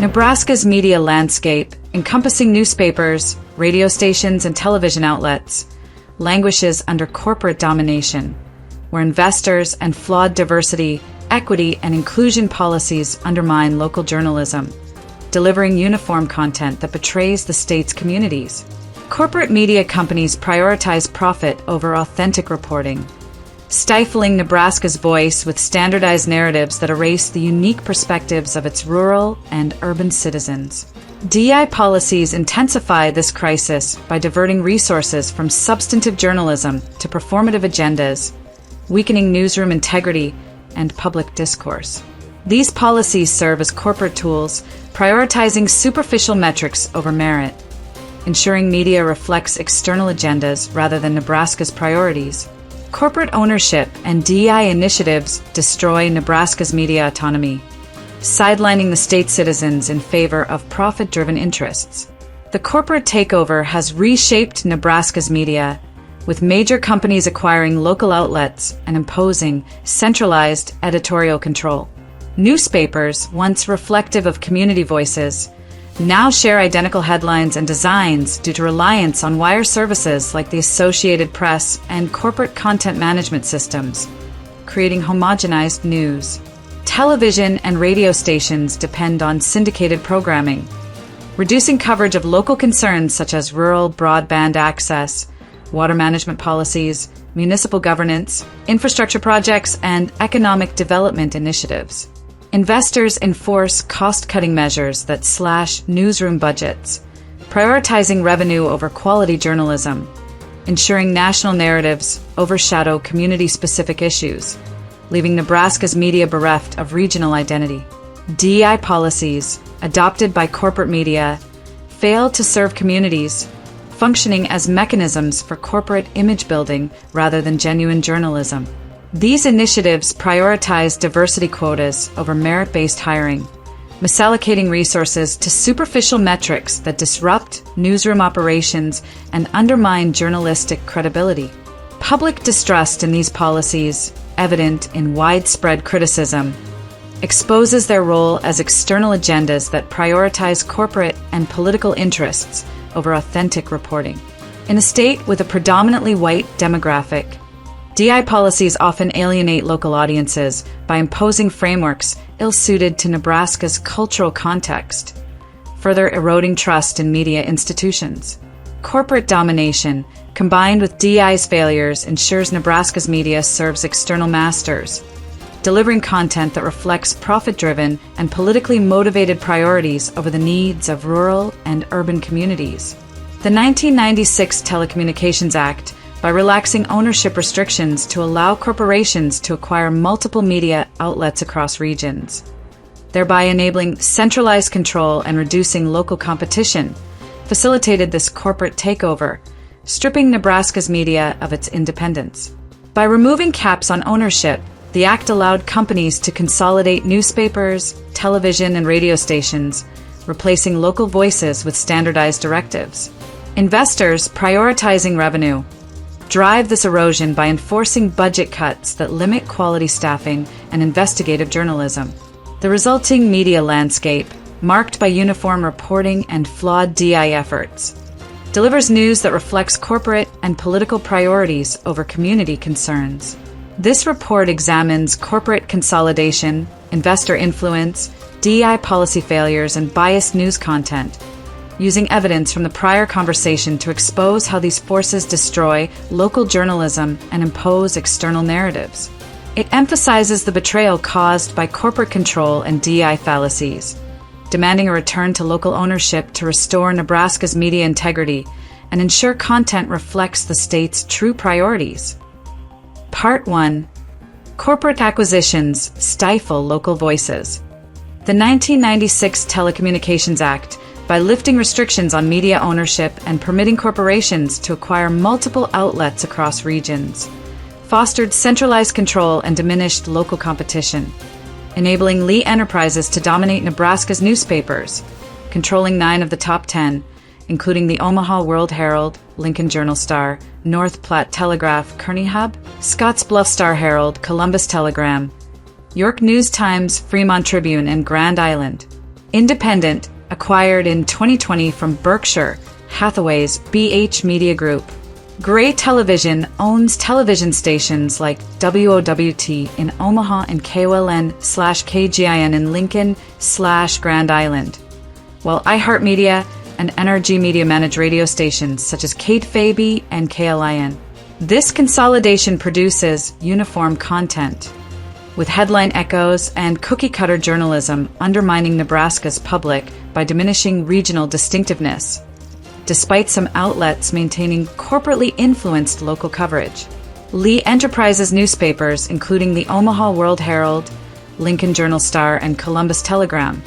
Nebraska's media landscape, encompassing newspapers, radio stations, and television outlets, languishes under corporate domination, where investors and flawed diversity, equity, and inclusion policies undermine local journalism, delivering uniform content that betrays the state's communities. Corporate media companies prioritize profit over authentic reporting, stifling Nebraska's voice with standardized narratives that erase the unique perspectives of its rural and urban citizens. DEI policies intensify this crisis by diverting resources from substantive journalism to performative agendas, weakening newsroom integrity and public discourse. These policies serve as corporate tools, prioritizing superficial metrics over merit, ensuring media reflects external agendas rather than Nebraska's priorities. Corporate ownership and DEI initiatives destroy Nebraska's media autonomy, sidelining the state's citizens in favor of profit-driven interests. The corporate takeover has reshaped Nebraska's media, with major companies acquiring local outlets and imposing centralized editorial control. Newspapers, once reflective of community voices, now share identical headlines and designs due to reliance on wire services like the Associated Press and corporate content management systems, creating homogenized news. Television and radio stations depend on syndicated programming, reducing coverage of local concerns such as rural broadband access, water management policies, municipal governance, infrastructure projects, and economic development initiatives. Investors enforce cost-cutting measures that slash newsroom budgets, prioritizing revenue over quality journalism, ensuring national narratives overshadow community-specific issues, leaving Nebraska's media bereft of regional identity. DEI policies, adopted by corporate media, fail to serve communities, functioning as mechanisms for corporate image building rather than genuine journalism. These initiatives prioritize diversity quotas over merit-based hiring, misallocating resources to superficial metrics that disrupt newsroom operations and undermine journalistic credibility. Public distrust in these policies, evident in widespread criticism, exposes their role as external agendas that prioritize corporate and political interests over authentic reporting. In a state with a predominantly white demographic, DEI policies often alienate local audiences by imposing frameworks ill-suited to Nebraska's cultural context, further eroding trust in media institutions. Corporate domination, combined with DEI's failures, ensures Nebraska's media serves external masters, delivering content that reflects profit-driven and politically motivated priorities over the needs of rural and urban communities. The 1996 Telecommunications Act, by relaxing ownership restrictions to allow corporations to acquire multiple media outlets across regions, thereby enabling centralized control and reducing local competition, facilitated this corporate takeover, stripping Nebraska's media of its independence. By removing caps on ownership, the act allowed companies to consolidate newspapers, television, and radio stations, replacing local voices with standardized directives. Investors, prioritizing revenue, drive this erosion by enforcing budget cuts that limit quality staffing and investigative journalism. The resulting media landscape, marked by uniform reporting and flawed DEI efforts, delivers news that reflects corporate and political priorities over community concerns. This report examines corporate consolidation, investor influence, DEI policy failures, and biased news content, using evidence from the prior conversation to expose how these forces destroy local journalism and impose external narratives. It emphasizes the betrayal caused by corporate control and DEI fallacies, demanding a return to local ownership to restore Nebraska's media integrity and ensure content reflects the state's true priorities. Part 1. Corporate acquisitions stifle local voices. The 1996 Telecommunications Act, by lifting restrictions on media ownership and permitting corporations to acquire multiple outlets across regions, fostered centralized control and diminished local competition, enabling Lee Enterprises to dominate Nebraska's newspapers, controlling 9 of the top 10, including the Omaha World-Herald, Lincoln Journal-Star, North Platte Telegraph, Kearney Hub, Scottsbluff Star-Herald, Columbus Telegram, York News-Times, Fremont Tribune, and Grand Island. Independent, acquired in 2020 from Berkshire Hathaway's BH Media Group. Gray Television owns television stations like WOWT in Omaha and KOLN/KGIN in Lincoln/Grand Island, while iHeartMedia and NRG Media manage radio stations such as KFAB and KLIN. This consolidation produces uniform content, with headline echoes and cookie-cutter journalism undermining Nebraska's public by diminishing regional distinctiveness, despite some outlets maintaining corporately influenced local coverage. Lee Enterprises newspapers, including the Omaha World-Herald, Lincoln Journal-Star, and Columbus Telegram,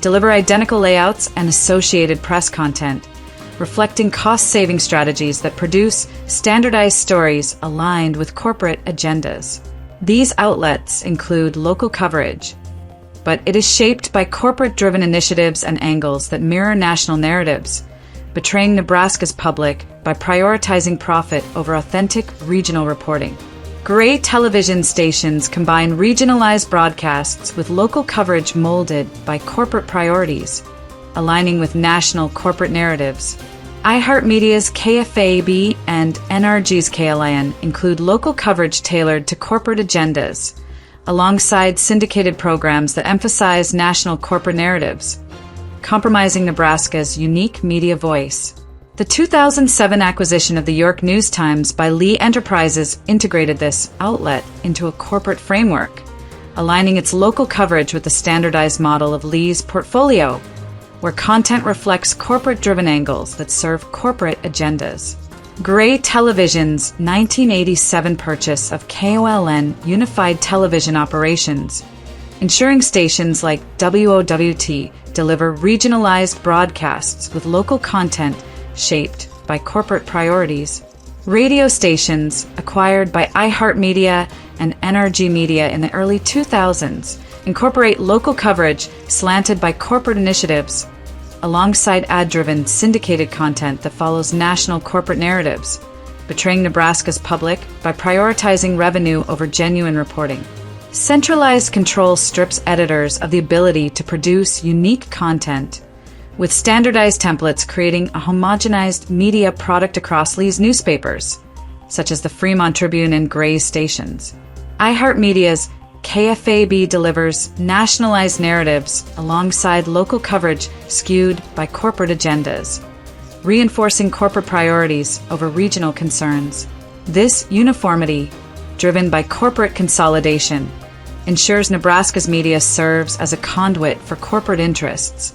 deliver identical layouts and associated press content, reflecting cost-saving strategies that produce standardized stories aligned with corporate agendas. These outlets include local coverage, but it is shaped by corporate-driven initiatives and angles that mirror national narratives, betraying Nebraska's public by prioritizing profit over authentic regional reporting. Gray television stations combine regionalized broadcasts with local coverage molded by corporate priorities, aligning with national corporate narratives. iHeartMedia's KFAB and NRG's KLIN include local coverage tailored to corporate agendas, alongside syndicated programs that emphasize national corporate narratives, compromising Nebraska's unique media voice. The 2007 acquisition of the York News Times by Lee Enterprises integrated this outlet into a corporate framework, aligning its local coverage with the standardized model of Lee's portfolio, where content reflects corporate-driven angles that serve corporate agendas. Gray Television's 1987 purchase of KOLN Unified Television Operations, ensuring stations like WOWT deliver regionalized broadcasts with local content shaped by corporate priorities. Radio stations acquired by iHeartMedia and NRG Media in the early 2000s incorporate local coverage slanted by corporate initiatives, alongside ad-driven syndicated content that follows national corporate narratives, betraying Nebraska's public by prioritizing revenue over genuine reporting. Centralized control strips editors of the ability to produce unique content, with standardized templates creating a homogenized media product across Lee's newspapers, such as the Fremont Tribune and Gray's stations. iHeartMedia's KFAB delivers nationalized narratives alongside local coverage skewed by corporate agendas, reinforcing corporate priorities over regional concerns. This uniformity, driven by corporate consolidation, ensures Nebraska's media serves as a conduit for corporate interests,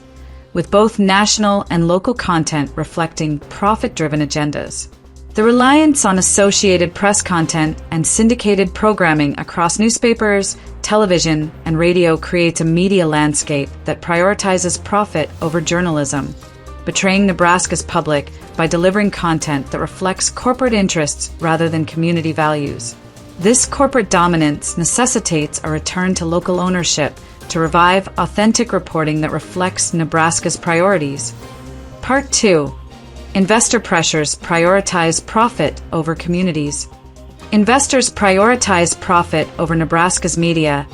with both national and local content reflecting profit-driven agendas. The reliance on associated press content and syndicated programming across newspapers, television, and radio creates a media landscape that prioritizes profit over journalism, betraying Nebraska's public by delivering content that reflects corporate interests rather than community values. This corporate dominance necessitates a return to local ownership to revive authentic reporting that reflects Nebraska's priorities. Part 2. Investor pressures prioritize profit over communities. Investors prioritize profit over Nebraska's media,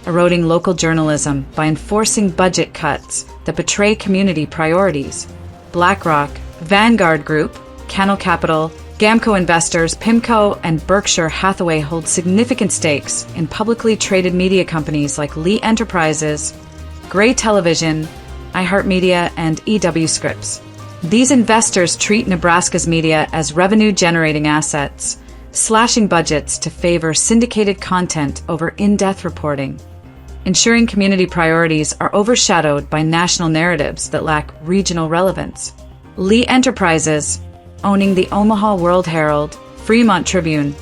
eroding local journalism by enforcing budget cuts that betray community priorities. BlackRock, Vanguard Group, Cannell Capital, Gamco Investors, PIMCO, and Berkshire Hathaway hold significant stakes in publicly traded media companies like Lee Enterprises, Gray Television, iHeartMedia, and EW Scripps. These investors treat Nebraska's media as revenue-generating assets, slashing budgets to favor syndicated content over in-depth reporting, ensuring community priorities are overshadowed by national narratives that lack regional relevance. Lee Enterprises, owning the Omaha World-Herald, Fremont Tribune,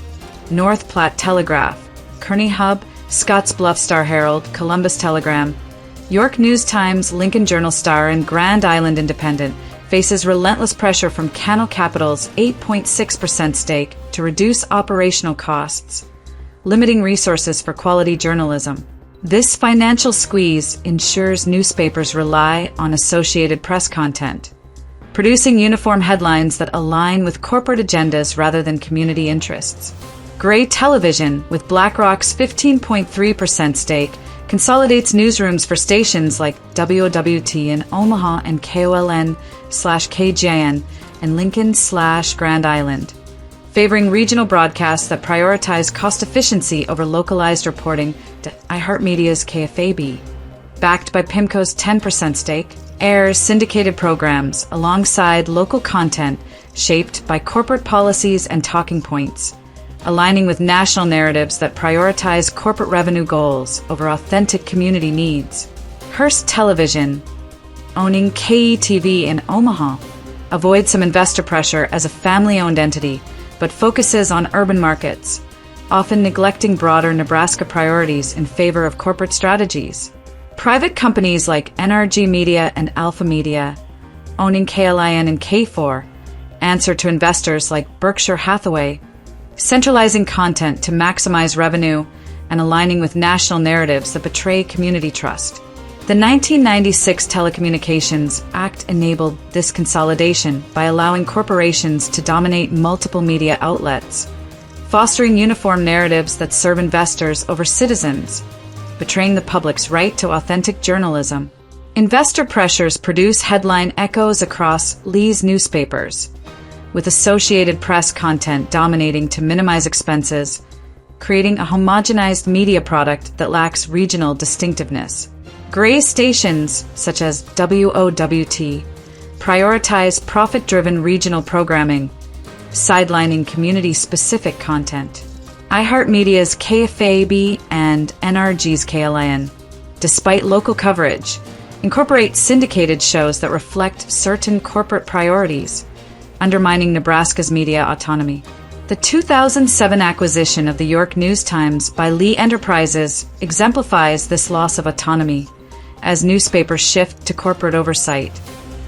North Platte Telegraph, Kearney Hub, Scottsbluff Star-Herald, Columbus Telegram, York News Times, Lincoln Journal-Star, and Grand Island Independent, faces relentless pressure from Cannell Capital's 8.6% stake to reduce operational costs, limiting resources for quality journalism. This financial squeeze ensures newspapers rely on associated press content, producing uniform headlines that align with corporate agendas rather than community interests. Gray Television, with BlackRock's 15.3% stake, consolidates newsrooms for stations like WOWT in Omaha and KOLN/KJN in Lincoln/Grand Island, favoring regional broadcasts that prioritize cost efficiency over localized reporting to iHeartMedia's KFAB. Backed by PIMCO's 10% stake, airs syndicated programs alongside local content shaped by corporate policies and talking points, aligning with national narratives that prioritize corporate revenue goals over authentic community needs. Hearst Television, owning KETV in Omaha, avoids some investor pressure as a family-owned entity, but focuses on urban markets, often neglecting broader Nebraska priorities in favor of corporate strategies. Private companies like NRG Media and Alpha Media, owning KLIN and K4, answer to investors like Berkshire Hathaway, centralizing content to maximize revenue and aligning with national narratives that betray community trust. The 1996 Telecommunications Act enabled this consolidation by allowing corporations to dominate multiple media outlets, fostering uniform narratives that serve investors over citizens, betraying the public's right to authentic journalism. Investor pressures produce headline echoes across Lee's newspapers, with Associated Press content dominating to minimize expenses, creating a homogenized media product that lacks regional distinctiveness. Gray stations, such as WOWT, prioritize profit-driven regional programming, sidelining community-specific content. iHeartMedia's KFAB and NRG's KLIN, despite local coverage, incorporate syndicated shows that reflect certain corporate priorities, undermining Nebraska's media autonomy. The 2007 acquisition of the York News-Times by Lee Enterprises exemplifies this loss of autonomy as newspapers shift to corporate oversight,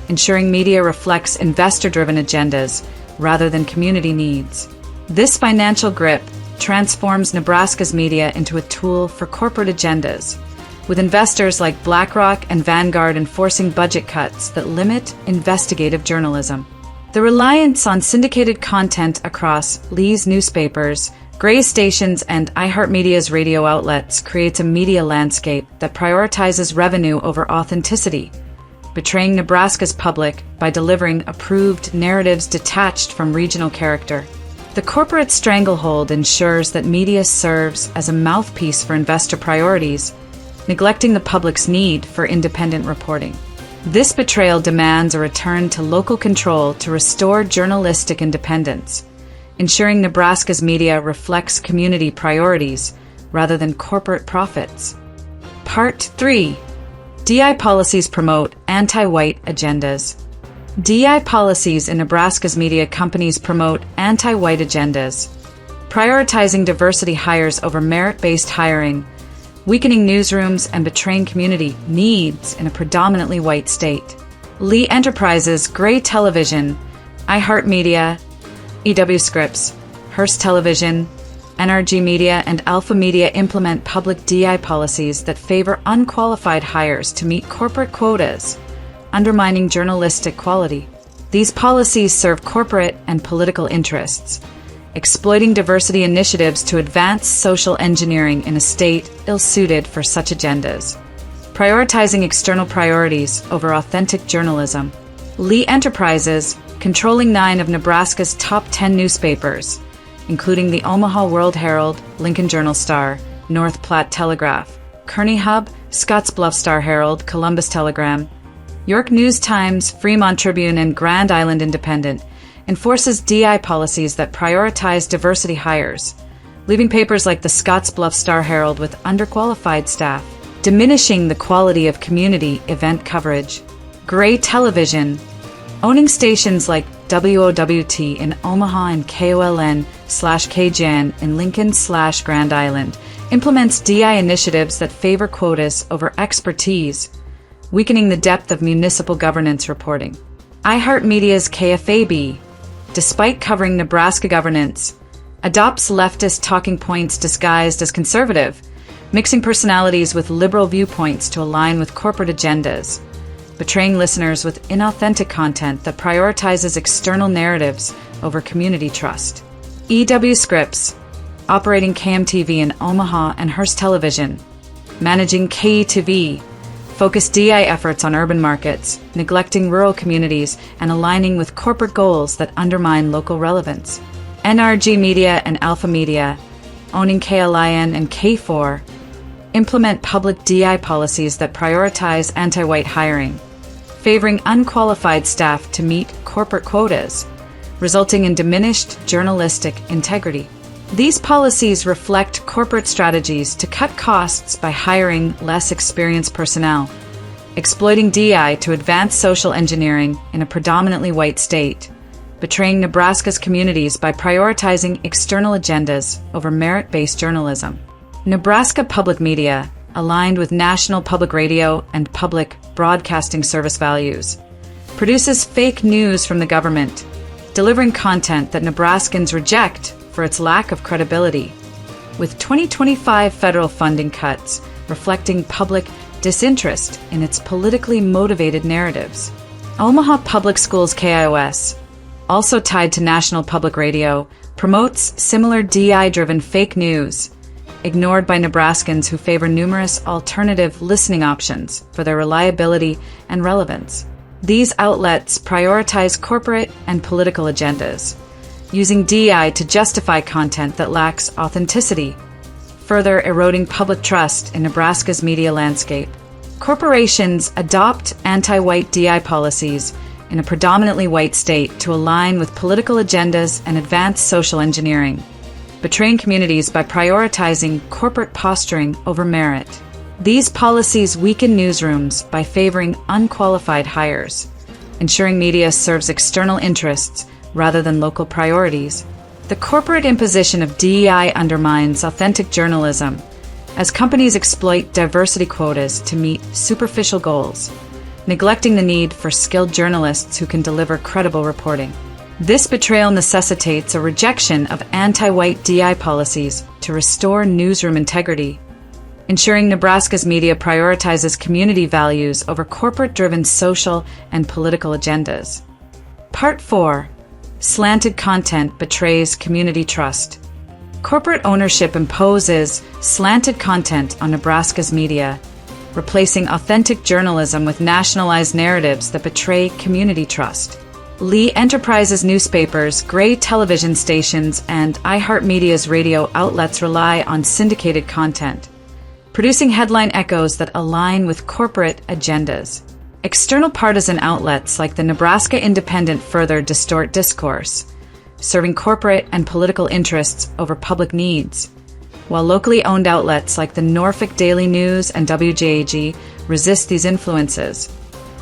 ensuring media reflects investor-driven agendas rather than community needs. This financial grip transforms Nebraska's media into a tool for corporate agendas, with investors like BlackRock and Vanguard enforcing budget cuts that limit investigative journalism. The reliance on syndicated content across Lee's newspapers, Gray stations, and iHeartMedia's radio outlets creates a media landscape that prioritizes revenue over authenticity, betraying Nebraska's public by delivering approved narratives detached from regional character. The corporate stranglehold ensures that media serves as a mouthpiece for investor priorities, neglecting the public's need for independent reporting. This betrayal demands a return to local control to restore journalistic independence, ensuring Nebraska's media reflects community priorities rather than corporate profits. Part 3. DI policies promote anti-white agendas. DI policies in Nebraska's media companies promote anti-white agendas, prioritizing diversity hires over merit-based hiring, weakening newsrooms and betraying community needs in a predominantly white state. Lee Enterprises, Gray Television, iHeartMedia, EW Scripps, Hearst Television, NRG Media, and Alpha Media implement public DI policies that favor unqualified hires to meet corporate quotas, undermining journalistic quality. These policies serve corporate and political interests, exploiting diversity initiatives to advance social engineering in a state ill-suited for such agendas, prioritizing external priorities over authentic journalism. Lee Enterprises, controlling 9 of Nebraska's top 10 newspapers, including the Omaha World Herald, Lincoln Journal-Star, North Platte Telegraph, Kearney Hub, Scottsbluff Star-Herald, Columbus Telegram, York News-Times, Fremont Tribune, and Grand Island Independent, enforces DI policies that prioritize diversity hires, leaving papers like the Scottsbluff Star-Herald with underqualified staff, diminishing the quality of community event coverage. Gray Television, owning stations like WOWT in Omaha and KOLN/KJN in Lincoln/Grand Island, implements DI initiatives that favor quotas over expertise, weakening the depth of municipal governance reporting. iHeartMedia's KFAB, despite covering Nebraska governance, adopts leftist talking points disguised as conservative, mixing personalities with liberal viewpoints to align with corporate agendas, betraying listeners with inauthentic content that prioritizes external narratives over community trust. EW Scripps, operating KMTV in Omaha and Hearst Television, managing KE2V, focused DI efforts on urban markets, neglecting rural communities, and aligning with corporate goals that undermine local relevance. NRG Media and Alpha Media, owning KLIN and K4, implement public DI policies that prioritize anti-white hiring, favoring unqualified staff to meet corporate quotas, resulting in diminished journalistic integrity. These policies reflect corporate strategies to cut costs by hiring less experienced personnel, exploiting DI to advance social engineering in a predominantly white state, betraying Nebraska's communities by prioritizing external agendas over merit-based journalism. Nebraska Public Media, aligned with national public radio and public broadcasting service values, produces fake news from the government, delivering content that Nebraskans reject for its lack of credibility, with 2025 federal funding cuts reflecting public disinterest in its politically motivated narratives. Omaha Public Schools KIOS, also tied to National Public Radio, promotes similar DI-driven fake news, ignored by Nebraskans who favor numerous alternative listening options for their reliability and relevance. These outlets prioritize corporate and political agendas, using DI to justify content that lacks authenticity, further eroding public trust in Nebraska's media landscape. Corporations adopt anti-white DI policies in a predominantly white state to align with political agendas and advance social engineering, betraying communities by prioritizing corporate posturing over merit. These policies weaken newsrooms by favoring unqualified hires, ensuring media serves external interests rather than local priorities. The corporate imposition of DEI undermines authentic journalism, as companies exploit diversity quotas to meet superficial goals, neglecting the need for skilled journalists who can deliver credible reporting. This betrayal necessitates a rejection of anti-white DI policies to restore newsroom integrity, ensuring Nebraska's media prioritizes community values over corporate-driven social and political agendas. Part 4. Slanted content betrays community trust. Corporate ownership imposes slanted content on Nebraska's media, replacing authentic journalism with nationalized narratives that betray community trust. Lee Enterprises newspapers, Gray television stations, and iHeartMedia's radio outlets rely on syndicated content, producing headline echoes that align with corporate agendas. External partisan outlets like the Nebraska Independent further distort discourse, serving corporate and political interests over public needs, while locally owned outlets like the Norfolk Daily News and WJAG resist these influences,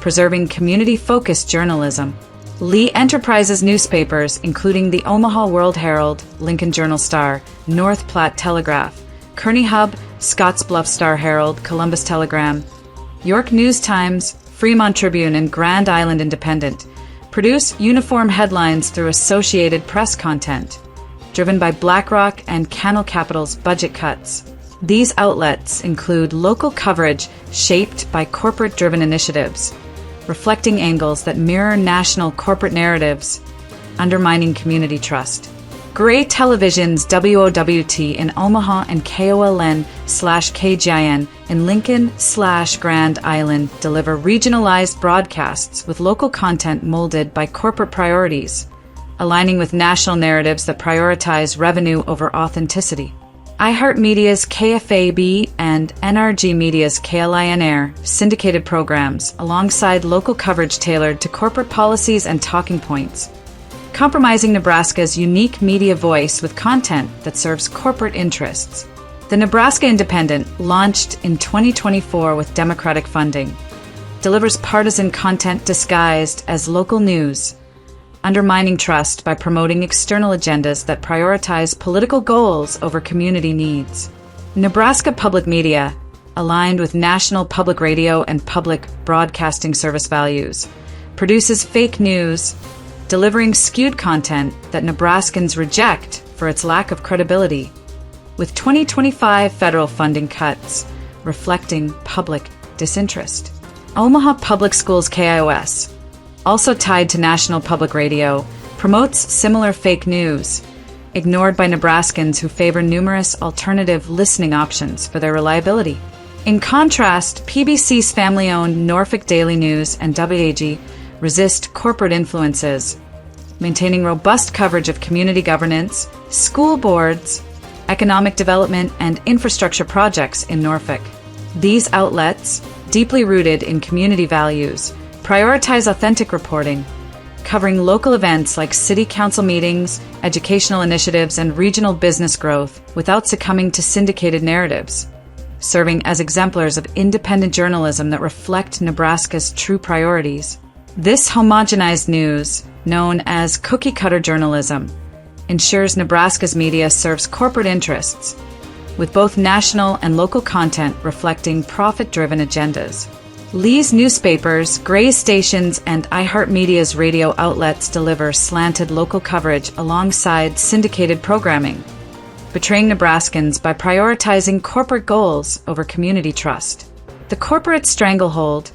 preserving community-focused journalism. Lee Enterprises newspapers, including the Omaha World Herald, Lincoln Journal-Star, North Platte Telegraph, Kearney Hub, Scottsbluff Star-Herald, Columbus Telegram, York News-Times, Fremont Tribune, and Grand Island Independent, produce uniform headlines through Associated Press content, driven by BlackRock and Cannell Capital's budget cuts. These outlets include local coverage shaped by corporate-driven initiatives, reflecting angles that mirror national corporate narratives, undermining community trust. Gray Television's WOWT in Omaha and KOLN/KGIN in Lincoln/Grand Island deliver regionalized broadcasts with local content molded by corporate priorities, aligning with national narratives that prioritize revenue over authenticity. iHeartMedia's KFAB and NRG Media's KLIN air syndicated programs alongside local coverage tailored to corporate policies and talking points, compromising Nebraska's unique media voice with content that serves corporate interests. The Nebraska Independent, launched in 2024 with Democratic funding, delivers partisan content disguised as local news, undermining trust by promoting external agendas that prioritize political goals over community needs. Nebraska Public Media, aligned with national public radio and public broadcasting service values, produces fake news, delivering skewed content that Nebraskans reject for its lack of credibility, with 2025 federal funding cuts reflecting public disinterest. Omaha Public Schools KIOS, also tied to National Public Radio, promotes similar fake news, ignored by Nebraskans who favor numerous alternative listening options for their reliability. In contrast, PBC's family-owned Norfolk Daily News and WAG resist corporate influences, maintaining robust coverage of community governance, school boards, economic development, and infrastructure projects in Norfolk. These outlets, deeply rooted in community values, prioritize authentic reporting, covering local events like city council meetings, educational initiatives, and regional business growth without succumbing to syndicated narratives, serving as exemplars of independent journalism that reflect Nebraska's true priorities. This homogenized news, known as cookie-cutter journalism, ensures Nebraska's media serves corporate interests, with both national and local content reflecting profit-driven agendas. Lee's newspapers, Gray's stations, and iHeartMedia's radio outlets deliver slanted local coverage alongside syndicated programming, betraying Nebraskans by prioritizing corporate goals over community trust. The corporate stranglehold,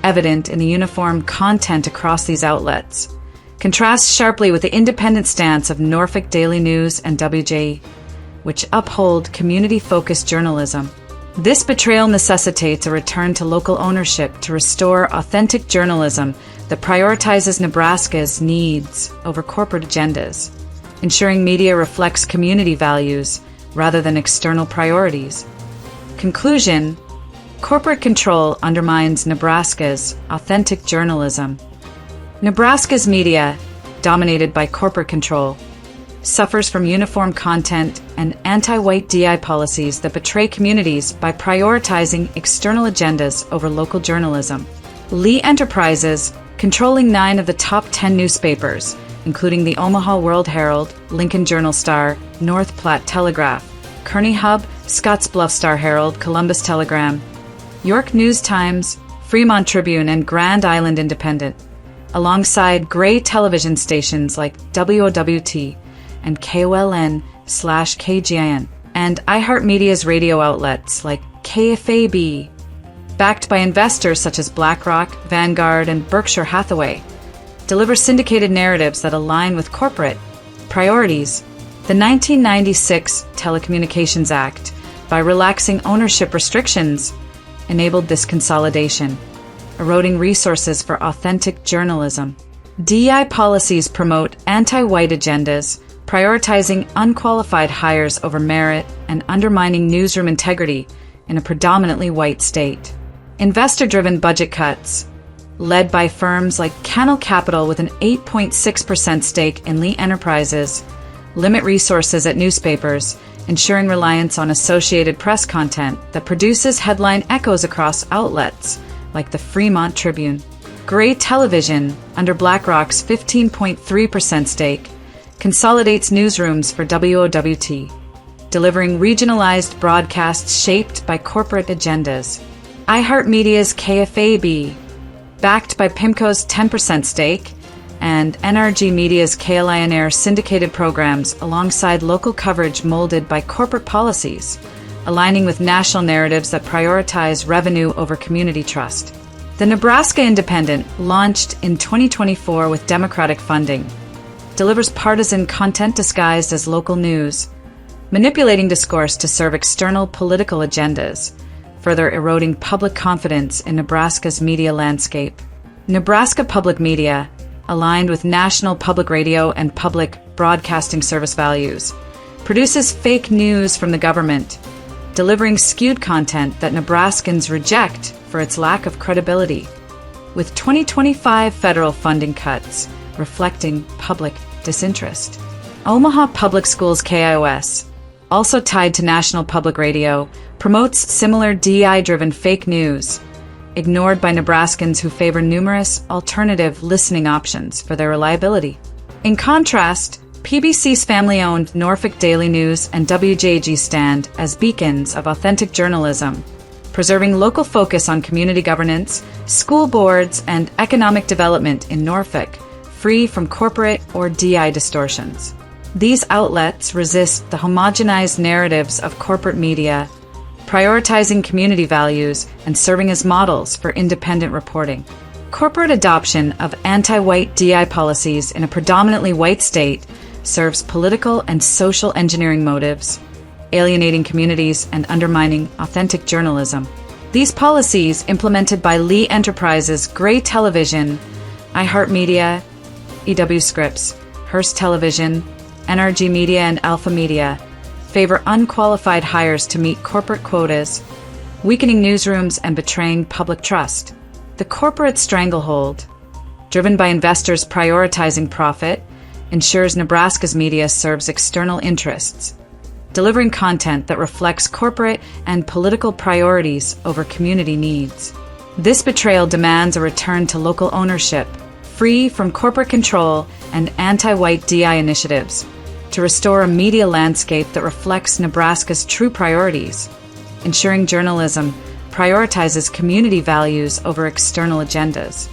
evident in the uniform content across these outlets, contrasts sharply with the independent stance of Norfolk Daily News and WJ, which uphold community-focused journalism. This betrayal necessitates a return to local ownership to restore authentic journalism that prioritizes Nebraska's needs over corporate agendas, ensuring media reflects community values rather than external priorities. Conclusion: corporate control undermines Nebraska's authentic journalism. Nebraska's media, dominated by corporate control, suffers from uniform content and anti-white DI policies that betray communities by prioritizing external agendas over local journalism. Lee Enterprises, controlling 9 of the top 10 newspapers, including the Omaha World-Herald, Lincoln Journal-Star, North Platte Telegraph, Kearney Hub, Scottsbluff Star-Herald, Columbus Telegram, York News-Times, Fremont Tribune, and Grand Island Independent, alongside Gray television stations like WOWT and KOLN/KGIN, and iHeartMedia's radio outlets like KFAB, backed by investors such as BlackRock, Vanguard, and Berkshire Hathaway, deliver syndicated narratives that align with corporate priorities. The 1996 Telecommunications Act, by relaxing ownership restrictions, enabled this consolidation, eroding resources for authentic journalism. DEI policies promote anti-white agendas, prioritizing unqualified hires over merit and undermining newsroom integrity in a predominantly white state. Investor-driven budget cuts, led by firms like Cannell Capital with an 8.6% stake in Lee Enterprises, limit resources at newspapers, ensuring reliance on Associated Press content that produces headline echoes across outlets like the Fremont Tribune. Gray Television, under BlackRock's 15.3% stake, consolidates newsrooms for WOWT, delivering regionalized broadcasts shaped by corporate agendas. iHeartMedia's KFAB, backed by PIMCO's 10% stake, and NRG Media's KLIN Air syndicated programs alongside local coverage molded by corporate policies, aligning with national narratives that prioritize revenue over community trust. The Nebraska Independent, launched in 2024 with Democratic funding, delivers partisan content disguised as local news, manipulating discourse to serve external political agendas, further eroding public confidence in Nebraska's media landscape. Nebraska Public Media, aligned with national public radio and public broadcasting service values, produces fake news from the government, delivering skewed content that Nebraskans reject for its lack of credibility, with 2025 federal funding cuts reflecting public disinterest. Omaha Public Schools KIOS, also tied to National Public Radio, promotes similar DI-driven fake news, ignored by Nebraskans who favor numerous alternative listening options for their reliability. In contrast, PBC's family-owned Norfolk Daily News and WJG stand as beacons of authentic journalism, preserving local focus on community governance, school boards, and economic development in Norfolk, free from corporate or DI distortions. These outlets resist the homogenized narratives of corporate media, prioritizing community values and serving as models for independent reporting. Corporate adoption of anti-white DI policies in a predominantly white state serves political and social engineering motives, alienating communities and undermining authentic journalism. These policies, implemented by Lee Enterprises, Gray Television, iHeartMedia, EW Scripps, Hearst Television, NRG Media, and Alpha Media, favor unqualified hires to meet corporate quotas, weakening newsrooms and betraying public trust. The corporate stranglehold, driven by investors prioritizing profit, ensures Nebraska's media serves external interests, delivering content that reflects corporate and political priorities over community needs. This betrayal demands a return to local ownership, free from corporate control and anti-white DI initiatives, to restore a media landscape that reflects Nebraska's true priorities, ensuring journalism prioritizes community values over external agendas.